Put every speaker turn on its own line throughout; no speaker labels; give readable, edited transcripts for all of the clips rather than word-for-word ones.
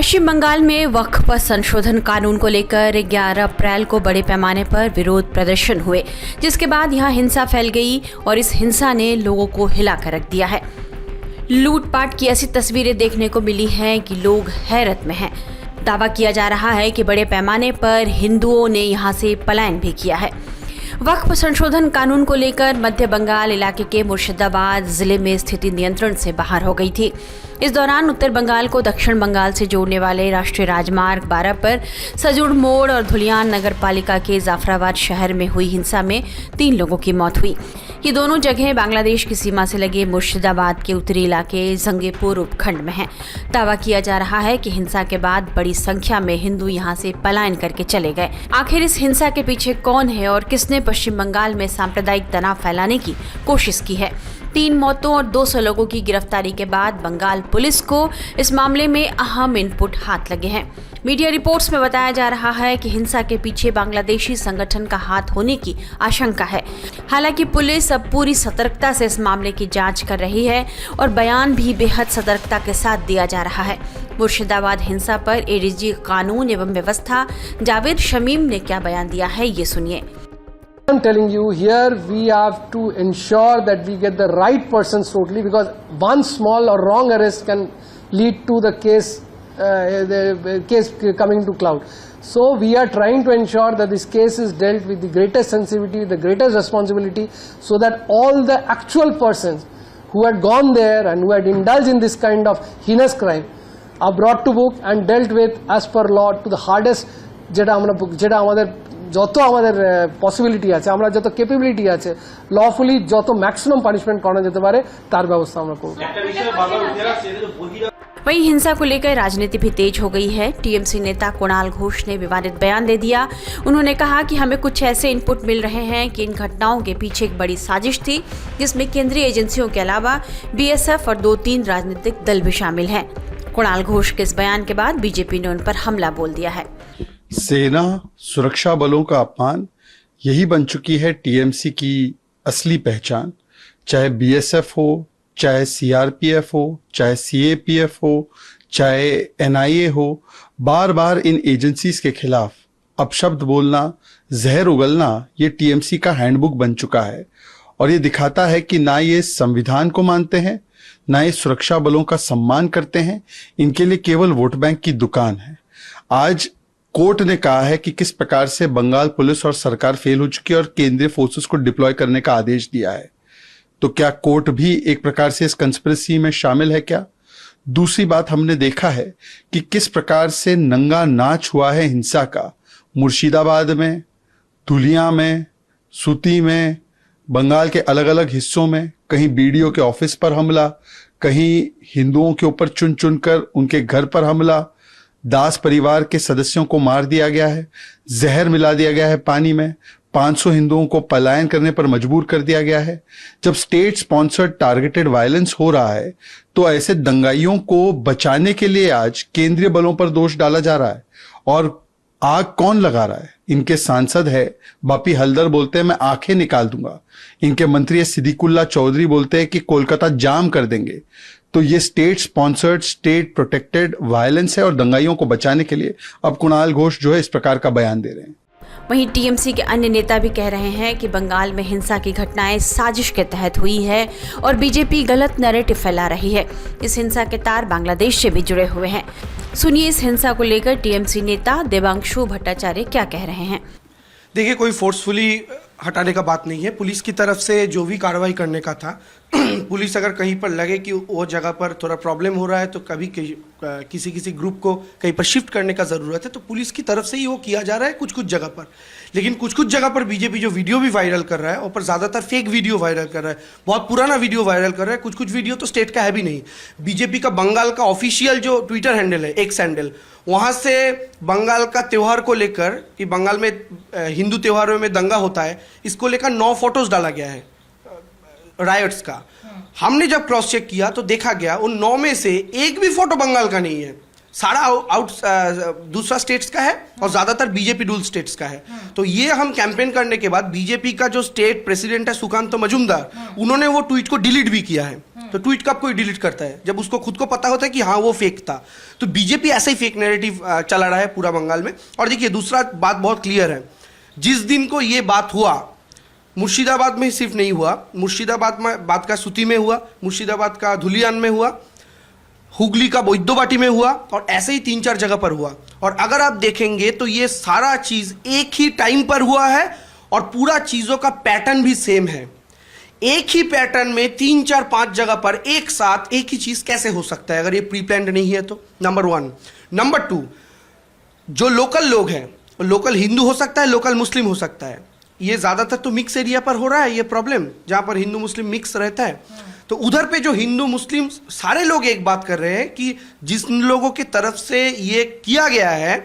पश्चिम बंगाल में वक्फ संशोधन कानून को लेकर 11 अप्रैल को बड़े पैमाने पर विरोध प्रदर्शन हुए, जिसके बाद यहां हिंसा फैल गई और इस हिंसा ने लोगों को हिलाकर रख दिया है। लूटपाट की ऐसी तस्वीरें देखने को मिली हैं कि लोग हैरत में हैं। दावा किया जा रहा है कि बड़े पैमाने पर हिंदुओं ने यहां से पलायन भी किया है। वक्फ संशोधन कानून को लेकर मध्य बंगाल इलाके के मुर्शिदाबाद जिले में स्थिति नियंत्रण से बाहर हो गई थी। इस दौरान उत्तर बंगाल को दक्षिण बंगाल से जोड़ने वाले राष्ट्रीय राजमार्ग 12 पर सजूड़ मोड़ और धुलियान नगर पालिका के जाफराबाद शहर में हुई हिंसा में 3 लोगों की मौत हुई। ये दोनों जगह बांग्लादेश की सीमा से लगे मुर्शिदाबाद के उत्तरी इलाके जंगीपुर उपखंड में हैं। दावा किया जा रहा है कि हिंसा के बाद बड़ी संख्या में हिंदू यहां से पलायन करके चले गए। आखिर इस हिंसा के पीछे कौन है और किसने पश्चिम बंगाल में सांप्रदायिक तनाव फैलाने की कोशिश की है? 3 मौतों और 200 लोगों की गिरफ्तारी के बाद बंगाल पुलिस को इस मामले में अहम इनपुट हाथ लगे हैं। मीडिया रिपोर्ट्स में बताया जा रहा है कि हिंसा के पीछे बांग्लादेशी संगठन का हाथ होने की आशंका है। हालांकि पुलिस अब पूरी सतर्कता से इस मामले की जांच कर रही है और बयान भी बेहद सतर्कता के साथ दिया जा रहा है। मुर्शिदाबाद हिंसा पर एडीजी कानून एवं व्यवस्था जावेद शमीम ने क्या बयान दिया है, ये सुनिए।
I'm telling you, here we have to ensure that we get the right persons totally, because one small or wrong arrest can lead to the case coming to cloud. So we are trying to ensure that this case is dealt with the greatest sensitivity, the greatest responsibility, so that all the actual persons who had gone there and who had indulged in this kind of heinous crime are brought to book and dealt with as per law to the hardest যেটা আমাদের যত আমাদের possibility আছে, আমরা যত capability আছে, lawfully যত maximum punishment করা যেতে পারে তার ব্যবস্থা আমরা করব।
वहीं हिंसा को लेकर राजनीति भी तेज हो गई है। टीएमसी नेता कुणाल घोष ने विवादित बयान दे दिया। उन्होंने कहा कि हमें कुछ ऐसे इनपुट मिल रहे हैं कि इन घटनाओं के पीछे एक बड़ी साजिश थी, जिसमें केंद्रीय एजेंसियों के अलावा बीएसएफ और 2-3 राजनीतिक दल भी शामिल हैं। कुणाल घोष के इस बयान के बाद बीजेपी ने उन पर हमला बोल दिया है।
सेना सुरक्षा बलों का अपमान, यही बन चुकी है टीएमसी की असली पहचान। चाहे बीएसएफ हो, चाहे सीआरपीएफ हो, चाहे सीएपीएफ हो, चाहे एनआईए हो, बार बार इन एजेंसीज के खिलाफ अपशब्द बोलना, जहर उगलना, ये टीएमसी का हैंडबुक बन चुका है। और ये दिखाता है कि ना ये संविधान को मानते हैं, ना ये सुरक्षा बलों का सम्मान करते हैं। इनके लिए केवल वोट बैंक की दुकान है। आज कोर्ट ने कहा है कि किस प्रकार से बंगाल पुलिस और सरकार फेल हो चुकी है और केंद्रीय फोर्सेस को डिप्लॉय करने का आदेश दिया है। तो क्या कोर्ट भी एक प्रकार से इस कंस्पिरेसी में शामिल है क्या? दूसरी बात, हमने देखा है कि किस प्रकार से नंगा नाच हुआ है हिंसा का। मुर्शिदाबाद में, धुलिया में, सूती में, बंगाल के अलग अलग हिस्सों में, कहीं बीडीओ के ऑफिस पर हमला, कहीं हिंदुओं के ऊपर चुन चुनकर उनके घर पर हमला, दास परिवार के सदस्यों को मार दिया गया है, जहर मिला दिया गया है पानी में, 500 हिंदुओं को पलायन करने पर मजबूर कर दिया गया है। जब स्टेट स्पॉन्सर्ड टारगेटेड वायलेंस हो रहा है, तो ऐसे दंगाइयों को बचाने के लिए आज केंद्रीय बलों पर दोष डाला जा रहा है। और आग कौन लगा रहा है? इनके सांसद है बापी हल्दर, बोलते हैं मैं आंखें निकाल दूंगा। इनके मंत्री सिद्दीकुल्ला चौधरी बोलते हैं कि कोलकाता जाम कर देंगे। तो ये state sponsored, state protected violence है और दंगाइयों को बचाने के लिए अब कुणाल घोष जो है इस प्रकार का बयान दे रहे हैं।
वहीं टीएमसी के अन्य नेता भी कह रहे हैं कि बंगाल में हिंसा की घटनाएं साजिश के तहत हुई है और बीजेपी गलत नैरेटिव फैला रही है। इस हिंसा के तार बांग्लादेश से भी जुड़े हुए हैं। सुनिए इस हिंसा को लेकर टीएमसी नेता देवांशु भट्टाचार्य क्या कह रहे हैं।
देखिए, कोई फोर्सफुली हटाने का बात नहीं है। पुलिस की तरफ से जो भी कार्रवाई करने का था, पुलिस अगर कहीं पर लगे कि वो जगह पर थोड़ा प्रॉब्लम हो रहा है, तो कभी किसी ग्रुप को कहीं पर शिफ्ट करने का ज़रूरत है, तो पुलिस की तरफ से ही वो किया जा रहा है कुछ जगह पर। लेकिन कुछ जगह पर बीजेपी जो वीडियो भी वायरल कर रहा है, और पर ज़्यादातर फेक वीडियो वायरल कर रहा है, बहुत पुराना वीडियो वायरल कर रहा है। कुछ वीडियो तो स्टेट का है भी नहीं। बीजेपी का बंगाल का ऑफिशियल जो ट्विटर हैंडल है, एक्स हैंडल, वहाँ से बंगाल का त्यौहार को लेकर कि बंगाल में हिंदू त्योहारों में दंगा होता है, इसको लेकर 9 फोटोज डाला गया है रायट्स का। हमने जब क्रॉस चेक किया तो देखा गया उन 9 में से एक भी फोटो बंगाल का नहीं है। सारा दूसरा स्टेट्स का है और ज़्यादातर बीजेपी रूल स्टेट्स का है। तो ये हम कैंपेन करने के बाद बीजेपी का जो स्टेट प्रेसिडेंट है सुकांत मजूमदार, उन्होंने वो ट्वीट को डिलीट भी किया है। तो ट्वीट कब कोई डिलीट करता है? जब उसको खुद को पता होता है कि हाँ वो फेक था। तो बीजेपी ऐसा ही फेक नैरेटिव चला रहा है पूरा बंगाल में। और देखिए दूसरा बात बहुत क्लियर है, जिस दिन को ये बात हुआ, मुर्शिदाबाद में सिर्फ नहीं हुआ, मुर्शिदाबाद में बात का सूती में हुआ, मुर्शिदाबाद का धुलियान में हुआ, हुगली का वैद्यवाटी में हुआ, और ऐसे ही 3-4 जगह पर हुआ। और अगर आप देखेंगे तो ये सारा चीज एक ही टाइम पर हुआ है और पूरा चीजों का पैटर्न भी सेम है। एक ही पैटर्न में 3-4-5 जगह पर एक साथ एक ही चीज कैसे हो सकता है अगर ये प्री प्लान्ड नहीं है तो? नंबर 1। नंबर 2, जो लोकल लोग हैं, लोकल हिंदू हो सकता है, लोकल मुस्लिम हो सकता है। ये ज्यादातर तो मिक्स एरिया पर हो रहा है ये प्रॉब्लम, जहां पर हिंदू मुस्लिम मिक्स रहता है। तो उधर पे जो हिंदू मुस्लिम सारे लोग एक बात कर रहे हैं कि जिन लोगों की तरफ से ये किया गया है,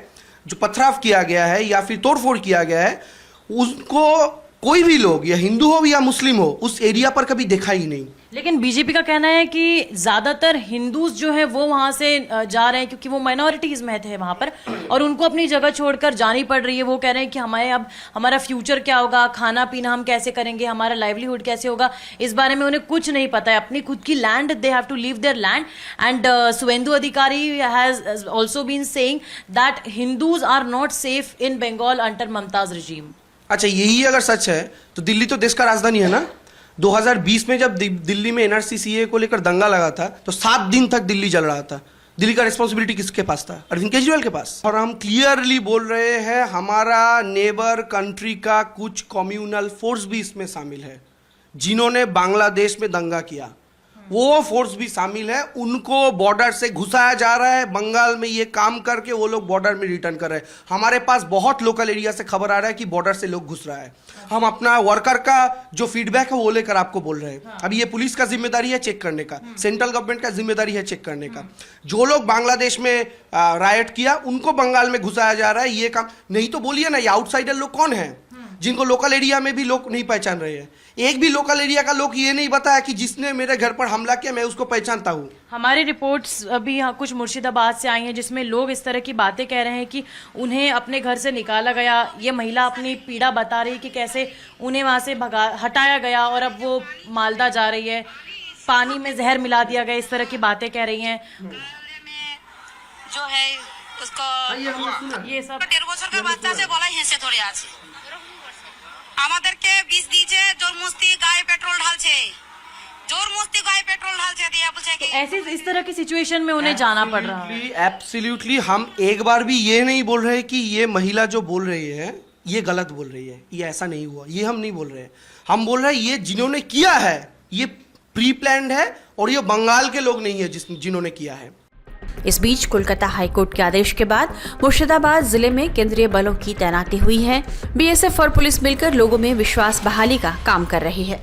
जो पथराव किया गया है या फिर तोड़फोड़ किया गया है, उसको कोई भी लोग या हिंदू हो या मुस्लिम हो उस एरिया पर कभी देखा ही नहीं।
लेकिन बीजेपी का कहना है कि ज्यादातर हिंदूज जो है वो वहां से जा रहे हैं क्योंकि वो माइनॉरिटीज में थे वहां पर, और उनको अपनी जगह छोड़कर जानी पड़ रही है। वो कह रहे हैं कि हमारे अब हमारा फ्यूचर क्या होगा, खाना पीना हम कैसे करेंगे, हमारा लाइवलीहुड कैसे होगा, इस बारे में उन्हें कुछ नहीं पता है। अपनी खुद की land, they have to leave their land. And Suvendu Adhikari has also been saying that Hindus are not safe in Bengal under Mamata's regime.
अच्छा, यही अगर सच है तो दिल्ली तो देश का राजधानी है ना। 2020 में जब दिल्ली में एनआरसी सीए को लेकर दंगा लगा था तो 7 दिन तक दिल्ली जल रहा था। दिल्ली का रिस्पॉन्सिबिलिटी किसके पास था? अरविंद केजरीवाल के पास। और हम क्लियरली बोल रहे हैं हमारा नेबर कंट्री का कुछ कम्युनल फोर्स भी इसमें शामिल है, जिन्होंने बांग्लादेश में दंगा किया, वो फोर्स भी शामिल है। उनको बॉर्डर से घुसाया जा रहा है, बंगाल में ये काम करके वो लोग बॉर्डर में रिटर्न कर रहे हैं। हमारे पास बहुत लोकल एरिया से खबर आ रहा है कि बॉर्डर से लोग घुस रहा है। हम अपना वर्कर का जो फीडबैक है वो लेकर आपको बोल रहे हैं। अभी ये पुलिस का जिम्मेदारी है चेक करने का, सेंट्रल गवर्नमेंट का जिम्मेदारी है चेक करने का। जो लोग बांग्लादेश में रायट किया उनको बंगाल में घुसाया जा रहा है, ये काम नहीं तो बोलिए ना। ये आउटसाइडर लोग कौन है जिनको लोकल एरिया में भी लोग नहीं पहचान रहे हैं? एक भी लोकल एरिया का लोग ये नहीं बताया कि जिसने मेरे घर पर हमला किया मैं उसको पहचानता हूँ।
हमारी रिपोर्ट्स अभी यहाँ कुछ मुर्शिदाबाद से आई हैं जिसमें लोग इस तरह की बातें कह रहे हैं कि उन्हें अपने घर से निकाला गया। ये महिला अपनी पीड़ा बता रही कि कैसे उन्हें वहाँ से हटाया गया और अब वो मालदा जा रही है, पानी में जहर मिला दिया गया, इस तरह की बातें कह रही हैं।
जो है उसको
ये सब
1.5 বছর বাচ্চা আছে গলায় হেসে ধরে আছে, আমাদেরকে বিষ দিয়েছে, জোরমস্তি গায়ে পেট্রোল ঢালছে, জোরমস্তি গায়ে পেট্রোল ঢালছে দিয়ে বলছে कि
ऐसी इस तरह की सिचुएशन में उन्हें जाना पड़ रहा है।
एब्सोल्युटली हम एक बार भी ये नहीं बोल रहे कि ये महिला जो बोल रही है ये गलत बोल रही है, ये ऐसा नहीं हुआ, ये हम नहीं बोल रहे हैं। हम बोल रहे हैं ये जिन्होंने किया है ये प्री प्लान्ड है और ये बंगाल के लोग नहीं है जिन्होंने किया है।
इस बीच कोलकाता हाईकोर्ट के आदेश के बाद मुर्शिदाबाद जिले में केंद्रीय बलों की तैनाती हुई है। बीएसएफ और पुलिस मिलकर लोगों में विश्वास बहाली का काम कर रही है।